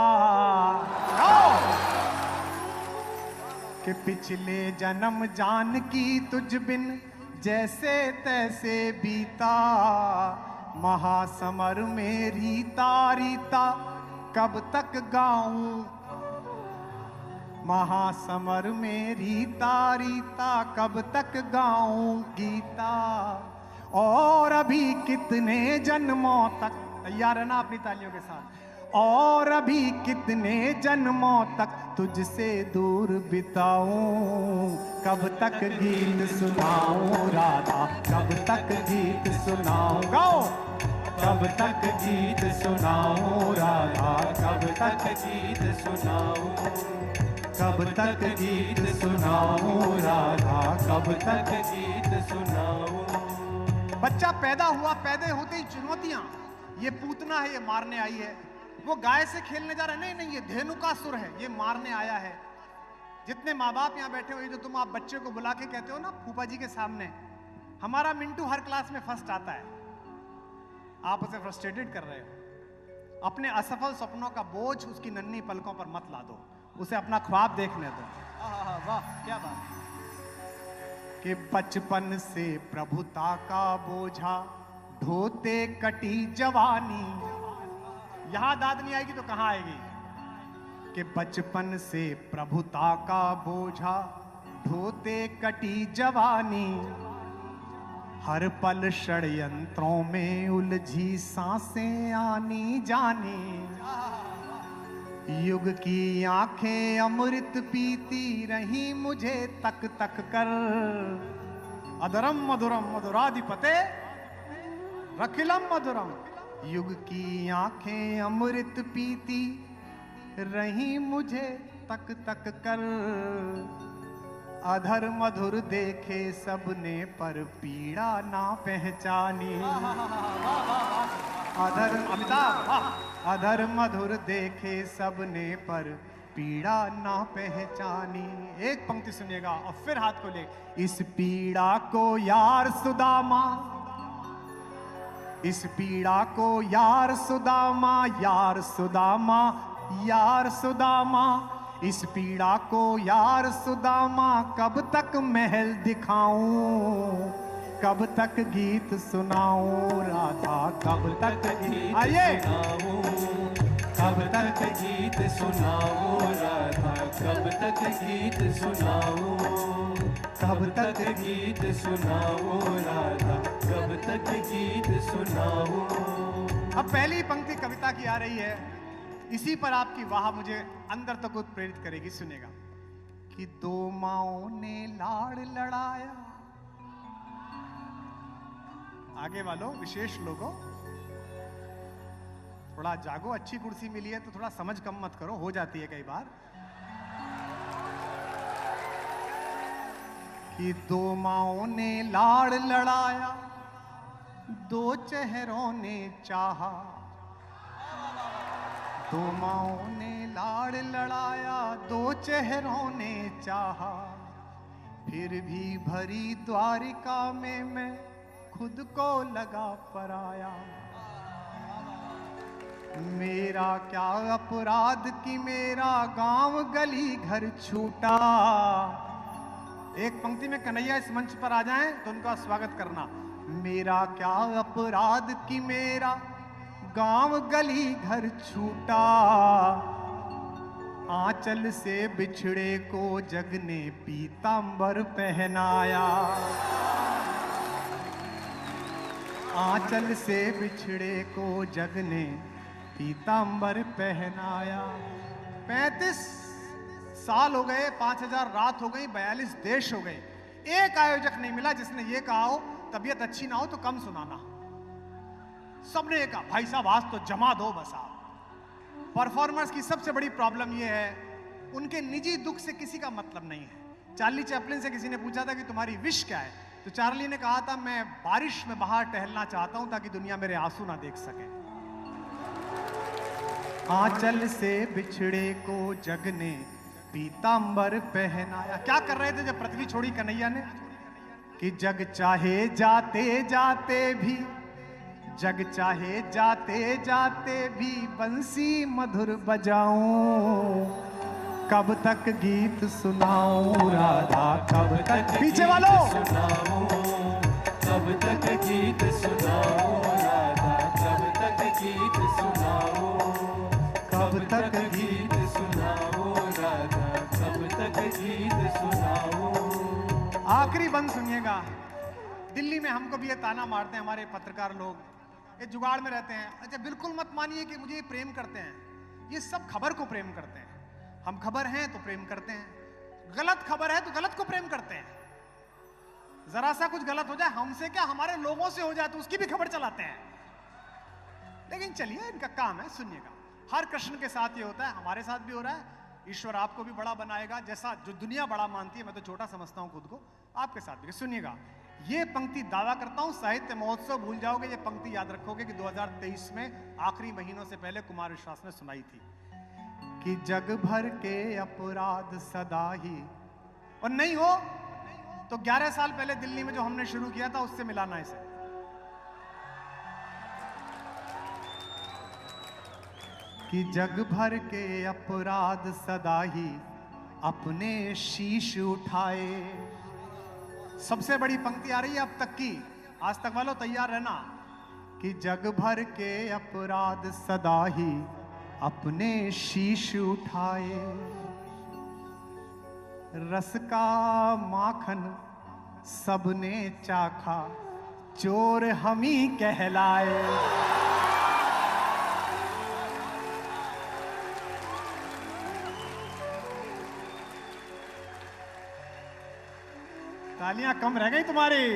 कि पिछले जन्म जानकी तुझ बिन जैसे तैसे बीता। महासमर में रीता रीता कब तक गाऊं, महासमर में रीता रीता कब तक गाऊं गीता, और अभी कितने जन्मों तक, तैयार है ना अपनी तालियों के साथ, और अभी कितने जन्मों तक तुझसे दूर बिताऊं, कब तक गीत सुनाऊं राधा, कब तक गीत सुनाऊं, गाओ, कब तक गीत सुनाऊं राधा, कब तक गीत सुनाऊं, कब तक गीत सुनाऊं राधा, कब तक गीत सुनाऊं। बच्चा पैदा हुआ, पैदा होते ही चुनौतियां, ये पूतना है, ये मारने आई है, वो गाय से खेलने जा रहा है, नहीं नहीं ये धेनुकासुर है, ये मारने आया है। जितने माँ बाप यहाँ बैठे हो, ये जो तुम आप बच्चे को बुला के कहते हो ना फूफा जी के सामने, हमारा मिंटू हर क्लास में फर्स्ट आता है, आप उसे फ्रस्ट्रेटेड कर रहे हो। अपने असफल सपनों का बोझ उसकी नन्ही पलकों पर मत ला दो, उसे अपना ख्वाब देखने दो। वाह क्या बात, कि बचपन से प्रभुता का बोझा ढोते कटी जवानी, यहां दाद नहीं आएगी तो कहां आएगी, कि बचपन से प्रभुता का बोझा ढोते कटी जवानी, हर पल षड्यंत्रों में उलझी सांसें आनी जानी, युग की आंखें अमृत पीती रही मुझे तक तक कर, अधरम मधुरम मधुराधिपते रखिलम मधुरम, युग की आंखें अमृत पीती रही मुझे तक तक कर, अधर मधुर देखे सबने पर पीड़ा ना पहचानी, अधर अमिताभ, अधर मधुर देखे सबने पर पीड़ा ना पहचानी। एक पंक्ति सुनिएगा और फिर हाथ को ले, इस पीड़ा को यार सुदामा, इस पीड़ा को यार सुदामा, यार सुदामा, यार सुदामा, इस पीड़ा को यार सुदामा कब तक महल दिखाऊं, कब तक गीत सुनाऊं राधा, कब तक गीत सुनाऊं, कब तक गीत सुनाऊं राधा, कब तक गीत सुनाऊं, कब तक गीत सुनाऊं राधा, कब तक गीत सुनाऊं। अब पहली पंक्ति कविता की आ रही है, इसी पर आपकी वाह मुझे अंदर तक प्रेरित करेगी। सुनेगा कि दो माओं ने लाड़ लड़ाया, आगे वालों विशेष लोगों थोड़ा जागो, अच्छी कुर्सी मिली है तो थोड़ा समझ कम मत करो, हो जाती है कई बार। कि दो माओं ने लाड़ लड़ाया, दो चेहरों ने चाहा, दो माओं ने लाड़ लड़ाया, दो चेहरों ने चाहा, फिर भी भरी द्वारिका में मैं खुद को लगा पराया, मेरा क्या अपराध कि मेरा गांव गली घर छूटा। एक पंक्ति में कन्हैया इस मंच पर आ जाएं तो उनका स्वागत करना। मेरा क्या अपराध कि मेरा गांव गली घर छूटा, आंचल से बिछड़े को जग ने पीतांबर पहनाया, आंचल से बिछड़े को जग ने पीतांबर पहनाया। 35 साल हो गए, 5000 रात हो गई, 42 देश हो गए, एक आयोजक नहीं मिला जिसने ये कहा हो तबीयत अच्छी ना हो तो कम सुनाना। सबने ये कहा भाई साहब आज तो जमा दो बस आप। परफॉर्मर्स की सबसे बड़ी प्रॉब्लम ये है, उनके निजी दुख से किसी का मतलब नहीं है। चार्ली चैपलिन से किसी ने पूछा था कि तुम्हारी विश क्या है, तो चार्ली ने कहा था मैं बारिश में बाहर टहलना चाहता हूं ताकि दुनिया मेरे आंसू ना देख सके। आंचल से बिछड़े को जग ने पीतांबर पहनाया। क्या कर रहे थे जब पृथ्वी छोड़ी कन्हैया ने? कि जग चाहे जाते जाते भी, जग चाहे जाते जाते भी बंसी मधुर बजाऊं, कब तक गीत सुनाऊं राधा, कब तक पीछे वालों सुनाऊं, कब तक गीत सुनाऊं राधा, गीत सुनाओ, कब तक गीत सुनाओ राधा, कब तक गीत सुनाओ। आखिरी बंद सुनिएगा। दिल्ली में हमको भी ये ताना मारते हैं हमारे पत्रकार लोग, ये जुगाड़ में रहते हैं। अच्छा बिल्कुल मत मानिए कि मुझे ये प्रेम करते हैं, ये सब खबर को प्रेम करते हैं। हम खबर हैं तो प्रेम करते हैं, गलत खबर है तो गलत को प्रेम करते हैं। जरा सा कुछ गलत हो जाए हमसे क्या, हमारे लोगों से हो जाए तो उसकी भी खबर चलाते हैं। लेकिन चलिए इनका काम है, सुनिएगा। हर कृष्ण के साथ ये होता है, हमारे साथ भी हो रहा है। ईश्वर आपको भी बड़ा बनाएगा, जैसा जो दुनिया बड़ा मानती है, मैं तो छोटा समझता हूं खुद को, आपके साथ भी। सुनिएगा, ये पंक्ति दावा करता हूं, साहित्य महोत्सव भूल जाओगे, ये पंक्ति याद रखोगे कि 2023 में आखिरी महीनों से पहले कुमार विश्वास ने सुनाई थी कि जग भर के अपराध सदा ही, और नहीं हो तो 11 साल पहले दिल्ली में जो हमने शुरू किया था उससे मिलाना इसे। कि जग भर के अपराध सदा ही अपने शीश उठाए। सबसे बड़ी पंक्ति आ रही है अब तक की, आज तक वालों तैयार रहना। कि जग भर के अपराध सदा ही अपने शीश उठाए, रस का माखन सबने चाखा, चोर हम ही कहलाए। तालियां कम रह गई तुम्हारी।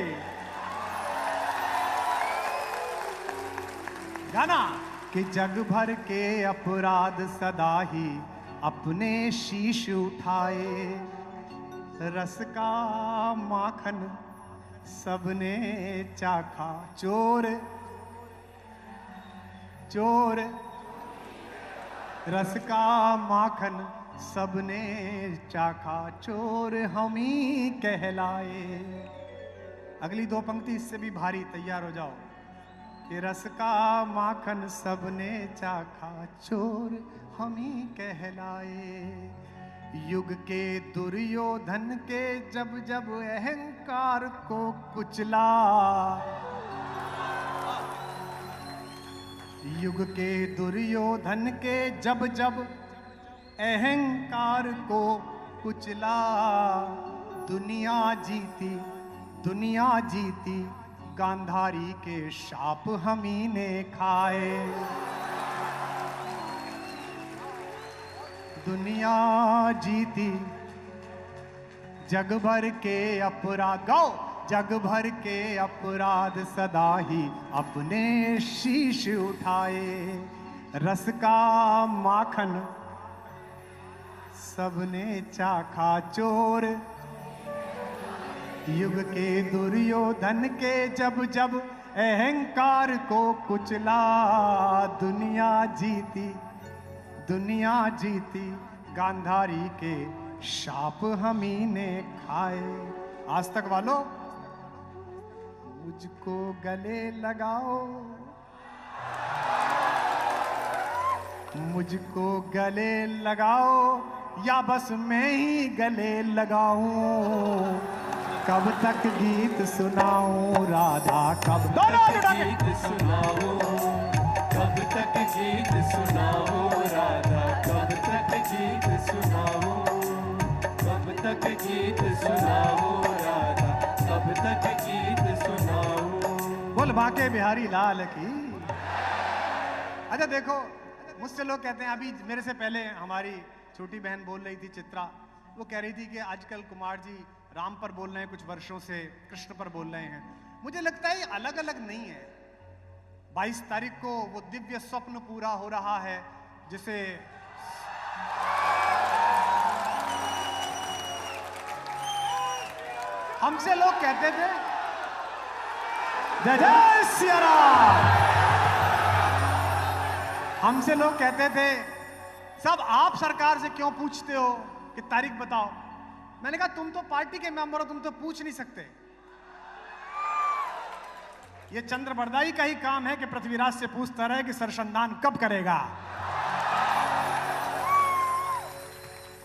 गाना कि जग भर के अपराध सदा ही अपने शीश उठाए, रस का माखन सबने चाखा, चोर चोर रस का माखन सबने चाखा, चोर हम ही कहलाए। अगली दो पंक्ति इससे भी भारी, तैयार हो जाओ। कि रस का माखन सबने चाखा, चोर हम ही कहलाए। युग के दुर्योधन के जब जब अहंकार को कुचला, युग के दुर्योधन के जब जब अहंकार को कुचला, दुनिया जीती दुनिया जीती, गांधारी के शाप हम ही ने खाए। दुनिया जीती जग भर के अपराध, गाओ, जग भर के अपराध सदा ही अपने शीश उठाए, रस का माखन सबने चाखा, चोर युग के दुर्योधन के जब जब अहंकार को कुचला, दुनिया जीती, गांधारी के शाप हम ही ने खाए। आज तक वालों, मुझको गले लगाओ, मुझको गले लगाओ, या बस मैं ही गले लगाऊं। कब तक गीत सुनाऊं राधा, कब तक गीत सुनाओ, कब तक गीत सुनाओ राधा, कब तक गीत सुनाओ, कब तक गीत सुनाओ राधा, कब तक गीत सुनाओ। बोल बाके बिहारी लाल की। अच्छा देखो, मुझसे लोग कहते हैं, अभी मेरे से पहले हमारी छोटी बहन बोल रही थी चित्रा, वो कह रही थी कि आजकल कुमार जी राम पर बोल रहे हैं, कुछ वर्षों से कृष्ण पर बोल रहे हैं। मुझे लगता है ये अलग अलग नहीं है। 22 तारीख को वो दिव्य स्वप्न पूरा हो रहा है, जिसे हमसे लोग कहते थे जय जय सिया राम, हमसे लोग कहते थे सब आप सरकार से क्यों पूछते हो कि तारीख बताओ। मैंने कहा तुम तो पार्टी के मेंबर हो, तुम तो पूछ नहीं सकते। ये चंद्र बरदाई का ही काम है कि पृथ्वीराज से पूछता रहे कि सरसंधान कब करेगा।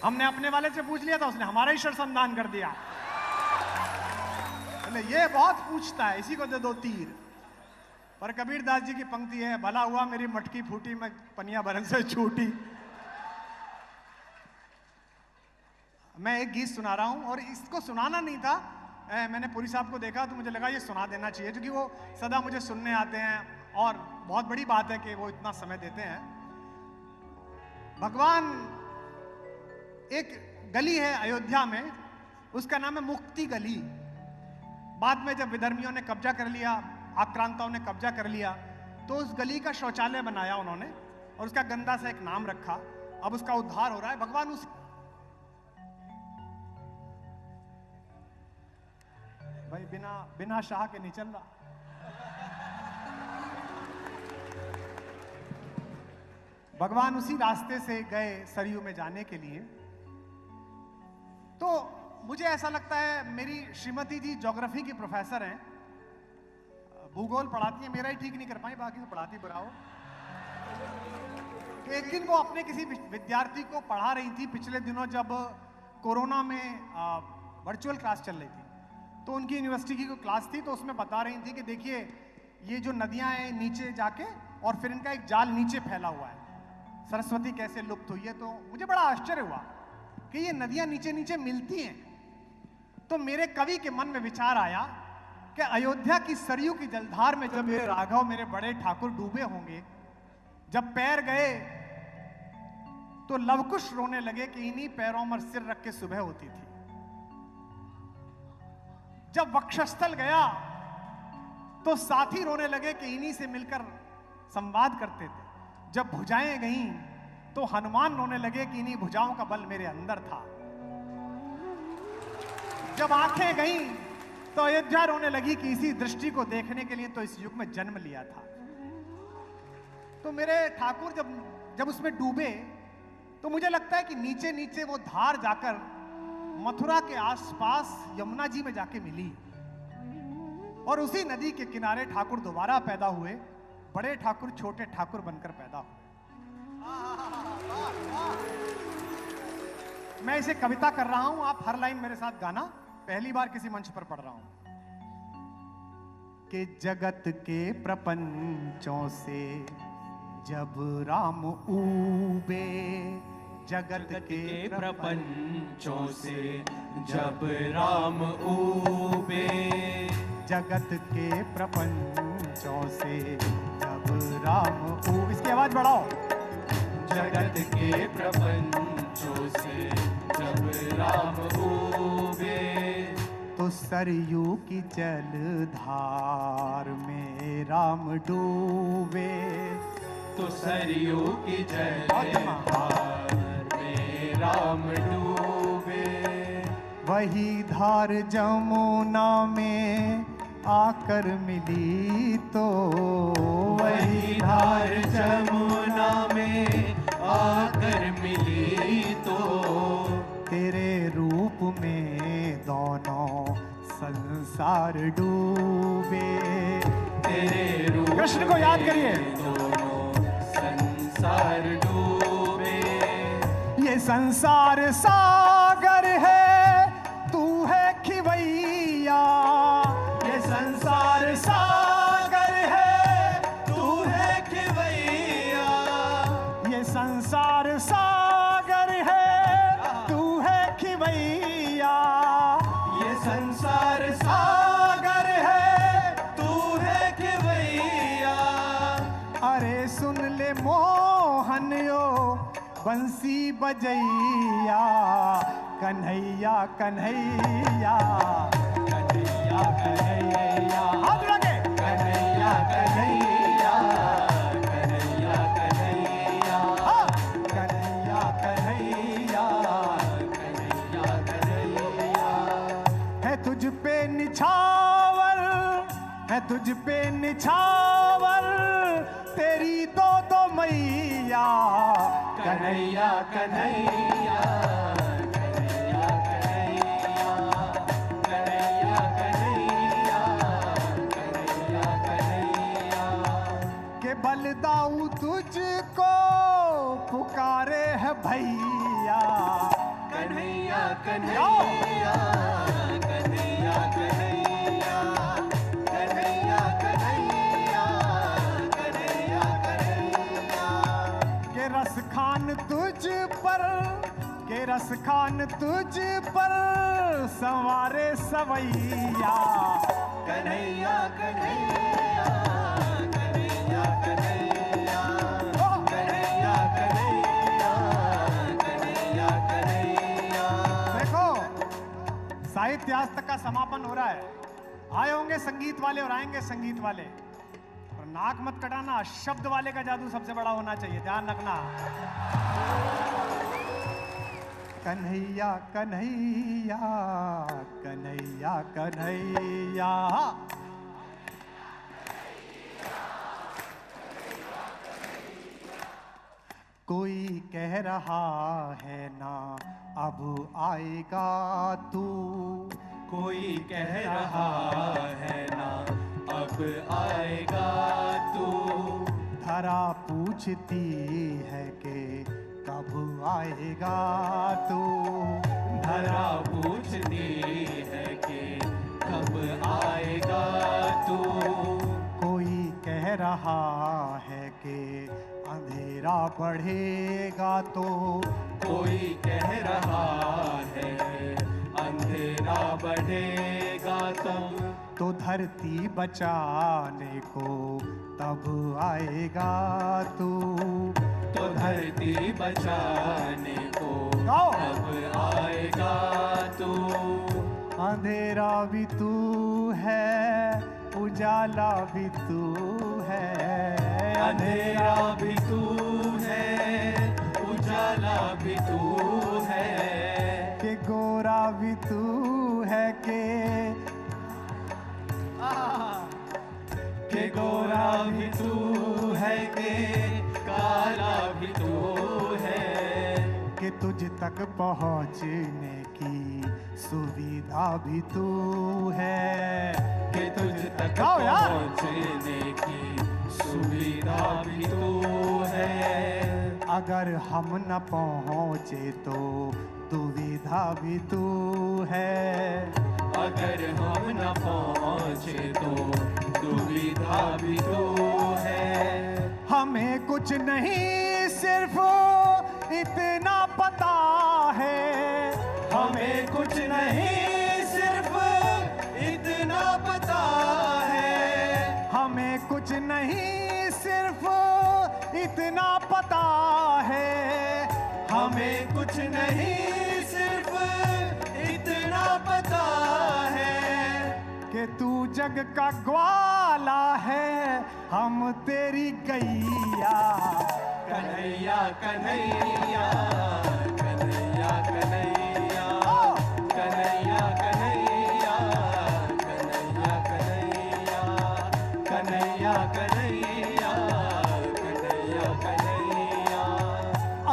हमने अपने वाले से पूछ लिया था, उसने हमारा ही सरसंधान कर दिया। ये बहुत पूछता है, इसी को दे दो तीर। पर कबीर दास जी की पंक्ति है, भला हुआ मेरी मटकी फूटी मैं पनिया भरन से छूटी। मैं एक गीत सुना रहा हूं और इसको सुनाना नहीं था, मैंने पुरी साहब को देखा तो मुझे लगा ये सुना देना चाहिए, क्योंकि वो सदा मुझे सुनने आते हैं और बहुत बड़ी बात है कि वो इतना समय देते हैं। भगवान, एक गली है अयोध्या में, उसका नाम है मुक्ति गली। बाद में जब विधर्मियों ने कब्जा कर लिया, आक्रांताओं ने कब्जा कर लिया, तो उस गली का शौचालय बनाया उन्होंने और उसका गंदा सा एक नाम रखा। अब उसका उद्धार हो रहा है। भगवान उस भाई बिना शाह के नहीं चल रहा। भगवान उसी रास्ते से गए सरयू में जाने के लिए। तो मुझे ऐसा लगता है, मेरी श्रीमती जी ज्योग्राफी की प्रोफेसर हैं, भूगोल पढ़ाती हैं, मेरा ही ठीक नहीं कर पाई, बाकी तो पढ़ाती बुरा हो। तो एक दिन वो अपने किसी विद्यार्थी को पढ़ा रही थी, पिछले दिनों जब कोरोना में वर्चुअल क्लास चल रही थी, तो उनकी यूनिवर्सिटी की कोई क्लास थी, तो उसमें बता रही थी कि देखिए ये जो नदियां हैं नीचे जाके और फिर इनका एक जाल नीचे फैला हुआ है, सरस्वती कैसे लुप्त हुई है। तो मुझे बड़ा आश्चर्य हुआ कि ये नदियां नीचे नीचे मिलती हैं। तो मेरे कवि के मन में विचार आया कि अयोध्या की सरयू की जलधार में जब मेरे राघव, मेरे बड़े ठाकुर डूबे होंगे, जब पैर गए तो लवकुश रोने लगे कि इन्हीं पैरों पर सिर रख के सुबह होती थी। जब वक्षस्थल गया तो साथी रोने लगे कि इन्हीं से मिलकर संवाद करते थे। जब भुजाएं गईं तो हनुमान रोने लगे कि इन्हीं भुजाओं का बल मेरे अंदर था। जब आंखें गईं तो अयोध्या रोने लगी कि इसी दृष्टि को देखने के लिए तो इस युग में जन्म लिया था। तो मेरे ठाकुर जब उसमें डूबे तो मुझे लगता है कि नीचे नीचे वो धार जाकर मथुरा के आसपास यमुना जी में जाके मिली और उसी नदी के किनारे ठाकुर दोबारा पैदा हुए, बड़े ठाकुर छोटे ठाकुर बनकर पैदा हुए। मैं इसे कविता कर रहा हूं, आप हर लाइन मेरे साथ गाना। पहली बार किसी मंच पर पढ़ रहा हूं कि जगत के प्रपंचों से जब राम ऊबे, जगत के प्रपंचों से जब राम ऊबे, जगत के प्रपंचों से जब राम ऊबे। इसकी आवाज बढ़ाओ। जगत के प्रपंचों से जब राम ऊबे, तो सरयू की जलधार में राम डूबे, तो सरयू की जलधार में राम डूबे। वही धार जमुना में आकर मिली तो, वही धार जमुना में आकर मिली तो, तेरे रूप में दोनों संसार डूबे। तेरे रूप कृष्ण को याद करिए। दोनों संसार डूबे। ये संसार सागर है, तू है खिवैया। ये संसार सागर है, तू है खिवैया। ये संसार सागर है, तू है खिवैया। ये संसार सागर है, तू है खिवैया। अरे सुन ले मोहनियो बंसी बजैया, कन्हैया कन्हैया कन्हैया कन्हैया। हाथ लगे। कन्हैया कन्हैया कन्हैया कन्हैया। हाँ। कन्हैया कन्हैया कन्हैया कन्हैया। है तुझ पे निछावर, है तुझ पे निछावर तेरी दो दो मैया। कन्हैया कन्हैया कन्हैया कन्हैया कन्हैया कन्हैया कन्हैया कन्हैया। के बलदाऊ तुझको पुकारे है भैया। कन्हैया कन्हैया कन्हैया कन्हैया कन्हैया कन्हैया रस खान तुझ पर संवारे सवैया। कन्हैया कन्हैया कन्हैया कन्हैया कन्हैया कन्हैया कन्हैया कन्हैया। देखो साहित्य आज तक का समापन हो रहा है। आए होंगे संगीत वाले और आएंगे संगीत वाले, और नाक मत कटाना, शब्द वाले का जादू सबसे बड़ा होना चाहिए, ध्यान रखना। कन्हैया कन्हैया कन्हैया कन्हैया। कोई कह रहा है ना अब आएगा तू, कोई कह रहा है ना अब आएगा तू। धरा पूछती है कि कब आएगा तू, धरा पूछती है कि कब आएगा तू। कोई कह रहा है कि अंधेरा बढ़ेगा तो, कोई कह रहा है अंधेरा बढ़ेगा तो धरती बचाने को तब आएगा तू, तो धरती बचाने को गाओ। तब आएगा तू। अंधेरा भी तू है, उजाला भी तू है। अंधेरा भी तू है, उजाला भी तू है। के गोरा भी तू है के गोरा भी तू है, के काला भी तू है। कि तुझ तक पहुँचने की सुविधा भी तू है। कि तुझ तक गाओ यार। पहुँचने की सुविधा भी तू है। अगर हम न पहुँचे तो दुविधा भी तू है। अगर हम न पहुँचे तो दुविधा भी तू है। हमें कुछ नहीं सिर्फ इतना पता है, हमें कुछ नहीं सिर्फ इतना पता है। हमें कुछ नहीं सिर्फ इतना पता है। हमें कुछ नहीं सिर्फ इतना पता है कि तू जग का ग्वाला है, हम तेरी गैया। कन्हैया कन्हैया कन्हैया कन्हैया कन्हैया कन्हैया कन्हैया कन्हैया कन्हैया कन्हैया कन्हैया कन्हैया।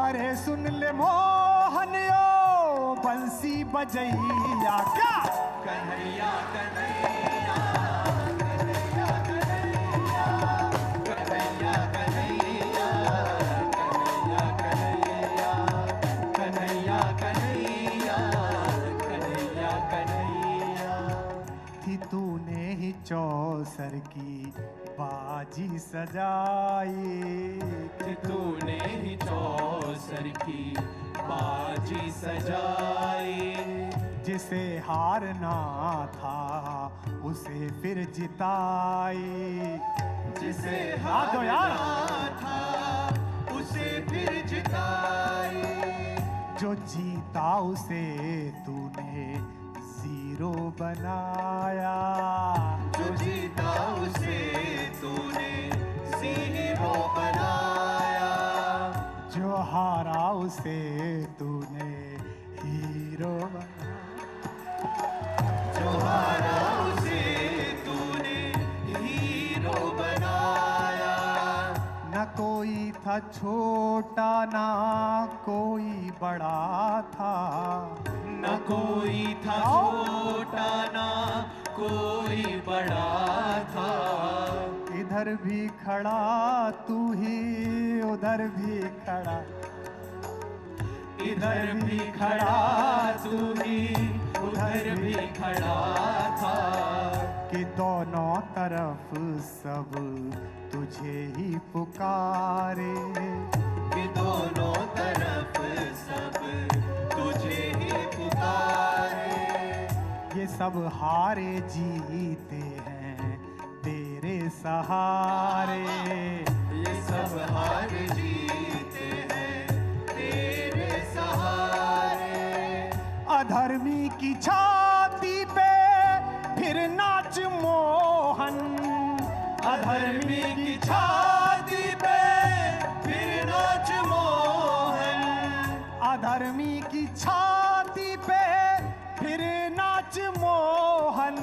अरे सुन ले मोहन यो बंसी बजैया। क्या कन्हैया कन्हैया कन्हैया कन्हैया कन्हैया कन्हैया कन्हैया कन्हैया कन्हैया कन्हैया कन्हैया। थी तूने ही चौसर की बाजी सजाई। कि तूने ही चौसर की बाजी सजाई। जिसे हारना था उसे फिर जिताई। जिसे याद दो यार। हारना था उसे फिर जिताई। जो जीता उसे तूने जीरो बनाया। जो जीता उसे तूने ज़ीरो बनाया। जो हारा उसे तूने हीरो बनाया। जो हारा उसे तूने हीरो बनाया। न कोई था छोटा ना कोई बड़ा था। न कोई था छोटा ना कोई बड़ा था। इधर भी खड़ा तू ही उधर भी खड़ा। इधर भी खड़ा तू ही उधर भी खड़ा था। कि दोनों तरफ सब तुझे ही पुकारे। कि दोनों तरफ सब तुझे ही पुकारे। ये सब हारे जीते हैं तेरे सहारे। ये सब हार जीते हैं तेरे सहारे। अधर्मी की छाती पे फिर नाच मोहन। अधर्मी की छाती पे फिर नाच मोहन। अधर्मी की छाती पे फिर नाच मोहन।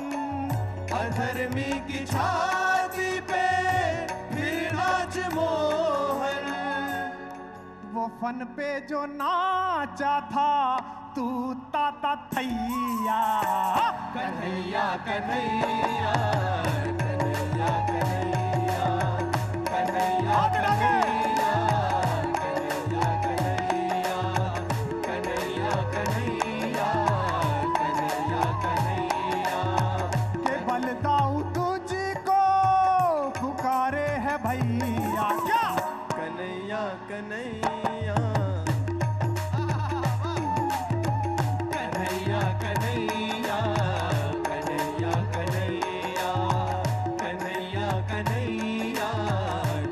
अधर्मी की छाती पे फिर नाच मोहन। वो फन पे जो नाचा था तू ताता थैया। कन्हैया कन्हैया कन्हैया कन्हैया कन्हैया कन्हैया कन्हैया कन्हैया कन्हैया कन्हैया कन्हैया। के बलदाऊ तुझको पुकारे है भैया। क्या कन्हैया कन्हैया कन्हैया कन्हैया कन्हैया कन्हैया कन्हैया कन्हैया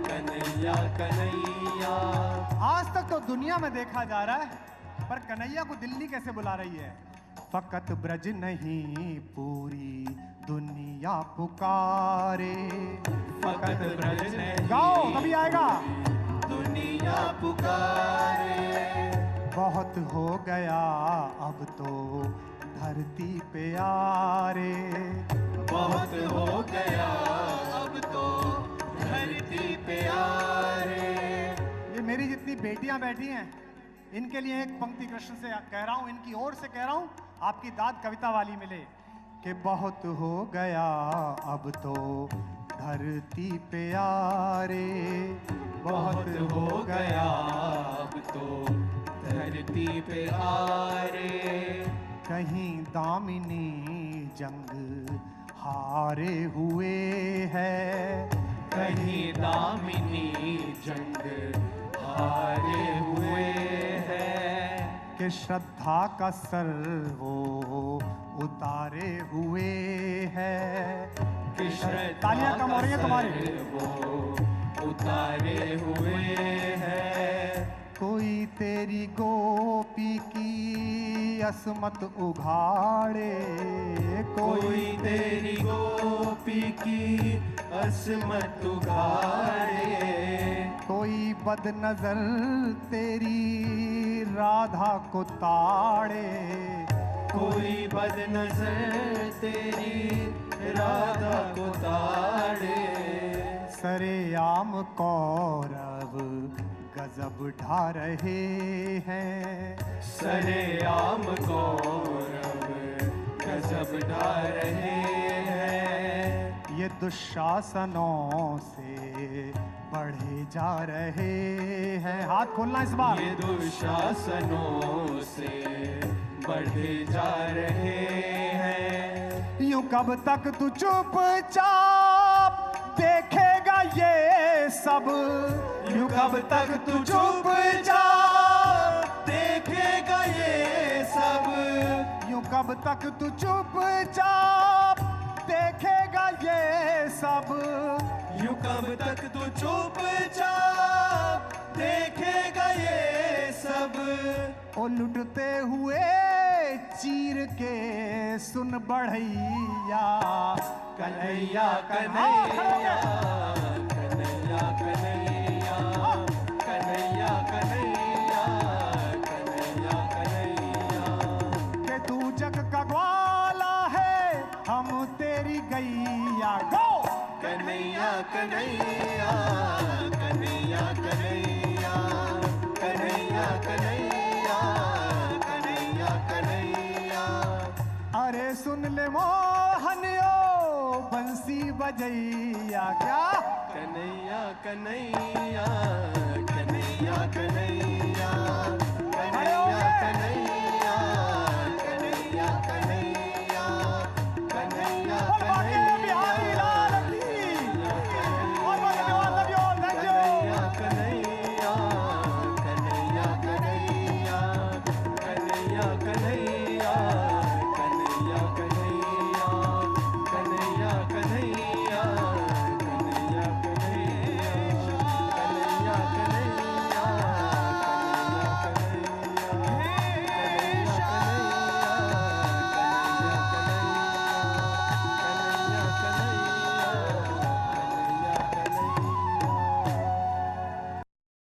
कन्हैया कन्हैया। आज तक तो दुनिया में देखा जा रहा है, पर कन्हैया को दिल्ली कैसे बुला रही है? फकत ब्रज नहीं पूरी दुनिया पुकारे। फकत ब्रज नहीं गाओ तभी आएगा। दुनिया पुकारे। बहुत हो गया अब तो धरती पे यारे। बहुत हो गया अब तो धरती पे यारे। ये मेरी जितनी बेटियां बैठी हैं, इनके लिए एक पंक्ति कृष्ण से कह रहा हूं, इनकी ओर से कह रहा हूं, आपकी दाद कविता वाली मिले कि बहुत हो गया अब तो धरती पे यारे। बहुत हो गया अब तो धरती पे यारे। कहीं दामिनी जंग हारे हुए है। कहीं दामिनी जंग हारे हुए हैं। कि श्रद्धा का सर वो उतारे हुए है। तालियां कम हो रही हैं तुम्हारी। वो उतारे हुए हैं। कोई तेरी गोपी की असमत उघाड़े। कोई तेरी गोपी की असमत उघाड़े। कोई बदनजर तेरी राधा को ताड़े। कोई बदनजर तेरी राधा को ताड़े। सरेआम कौरव गजब ढा रहे हैं। सरेआम कौरव गजब ढा रहे हैं। ये दुशासनों से बढ़े जा रहे हैं। हाथ खोलना इस बार। ये दुशासनों से बढ़े जा रहे हैं। यूं कब तक तू चुपचाप देखेगा ये सब। यूं कब तक तू चुपचाप देखेगा ये सब। यूं कब तक तू चुपचाप देखेगा ये सब। यूं कब तक तू चुपचाप देखेगा ये सब। ओ लुटते हुए चीर के सुन बढ़ैया। कन्हैया कन्हैया कन्हैया कन्हैया कन्हैया कन्हैया कन्हैया कन्हैया। कि तू जग का ग्वाला है हम तेरी गैया। गो कन्हैया कन्हैया कन्हैया कन्हैया कन्हैया कन्हैया कन्हैया कन्हैया। अरे सुन ले मोहन ओ बंसी बजैया। क्या कन्हैया कन्हैया कन्हैया कन्हैया कन्हैया कन्हैया